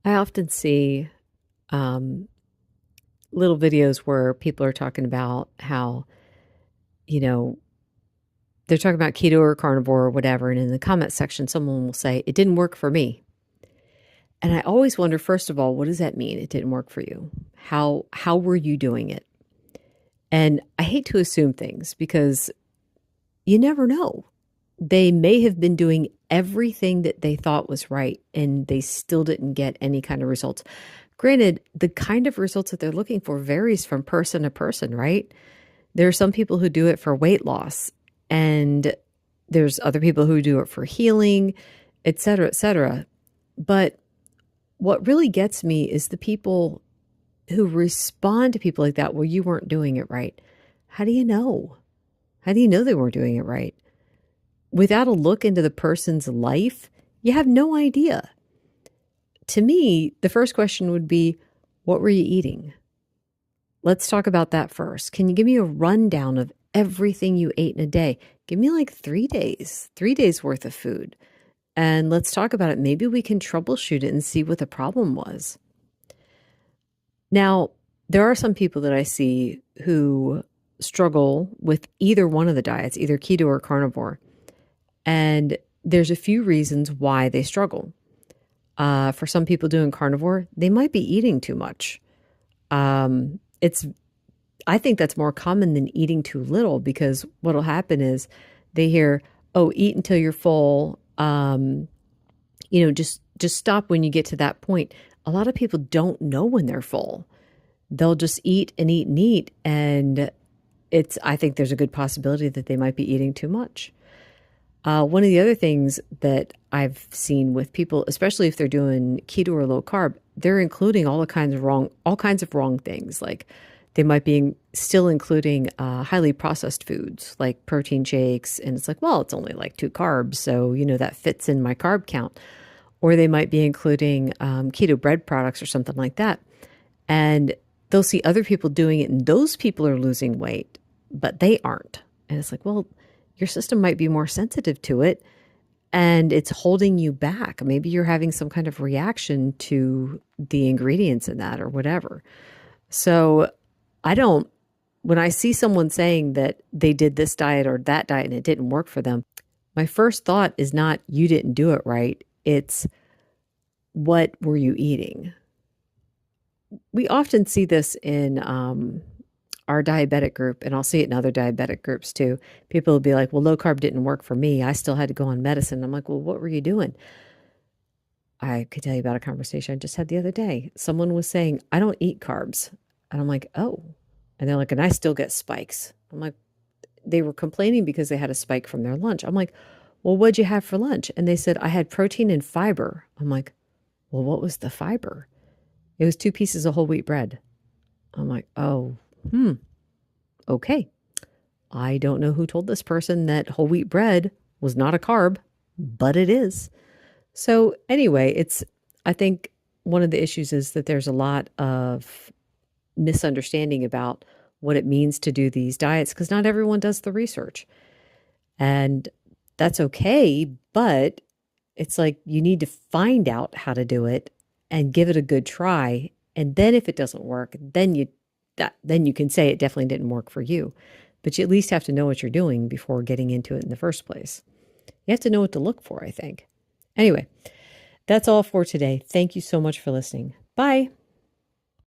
I often see um, little videos where people are talking about how, you know, they're talking about keto or carnivore or whatever. And in the comment section, someone will say, it didn't work for me. And I always wonder, first of all, what does that mean? It didn't work for you. How were you doing it? And I hate to assume things because you never know. They may have been doing everything that they thought was right and they still didn't get any kind of results. Granted, the kind of results that they're looking for varies from person to person, right? There are some people who do it for weight loss, and there's other people who do it for healing, et cetera, et cetera. But what really gets me is the people who respond to people like that, well, you weren't doing it right. How do you know? How do you know they weren't doing it right? Without a look into the person's life, you have no idea. To me, the first question would be, what were you eating? Let's talk about that first. Can you give me a rundown of everything you ate in a day? Give me like 3 days, 3 days worth of food. And let's talk about it. Maybe we can troubleshoot it and see what the problem was. Now, there are some people that I see who struggle with either one of the diets, either keto or carnivore. And there's a few reasons why they struggle. For some people doing carnivore, they might be eating too much. It's I think that's more common than eating too little because what'll happen is they hear, "Oh, eat until you're full." Just stop when you get to that point. A lot of people don't know when they're full. They'll just eat and eat and eat, and I think there's a good possibility that they might be eating too much. One of the other things that I've seen with people, especially if they're doing keto or low carb, they're including all kinds of wrong things. Like they might be still including highly processed foods like protein shakes, and it's like, well, it's only like 2 carbs, so that fits in my carb count. Or they might be including keto bread products or something like that, and they'll see other people doing it, and those people are losing weight, but they aren't. And it's like, well, your system might be more sensitive to it and it's holding you back. Maybe you're having some kind of reaction to the ingredients in that or whatever. So I don't, when I see someone saying that they did this diet or that diet and it didn't work for them, my first thought is not, you didn't do it right. It's, what were you eating? We often see this in our diabetic group, and I'll see it in other diabetic groups too. People will be like, well, low carb didn't work for me. I still had to go on medicine. I'm like, well, what were you doing? I could tell you about a conversation I just had the other day. Someone was saying, I don't eat carbs. And I'm like, oh. And they're like, and I still get spikes. I'm like, they were complaining because they had a spike from their lunch. I'm like, well, what'd you have for lunch? And they said, I had protein and fiber. I'm like, well, what was the fiber? It was 2 pieces of whole wheat bread. I'm like, oh, okay. I don't know who told this person that whole wheat bread was not a carb, but it is. So anyway, I think one of the issues is that there's a lot of misunderstanding about what it means to do these diets because not everyone does the research. And that's okay, but it's like you need to find out how to do it and give it a good try. And then if it doesn't work, then you can say it definitely didn't work for you. But you at least have to know what you're doing before getting into it in the first place. You have to know what to look for, I think. Anyway, that's all for today. Thank you so much for listening. Bye.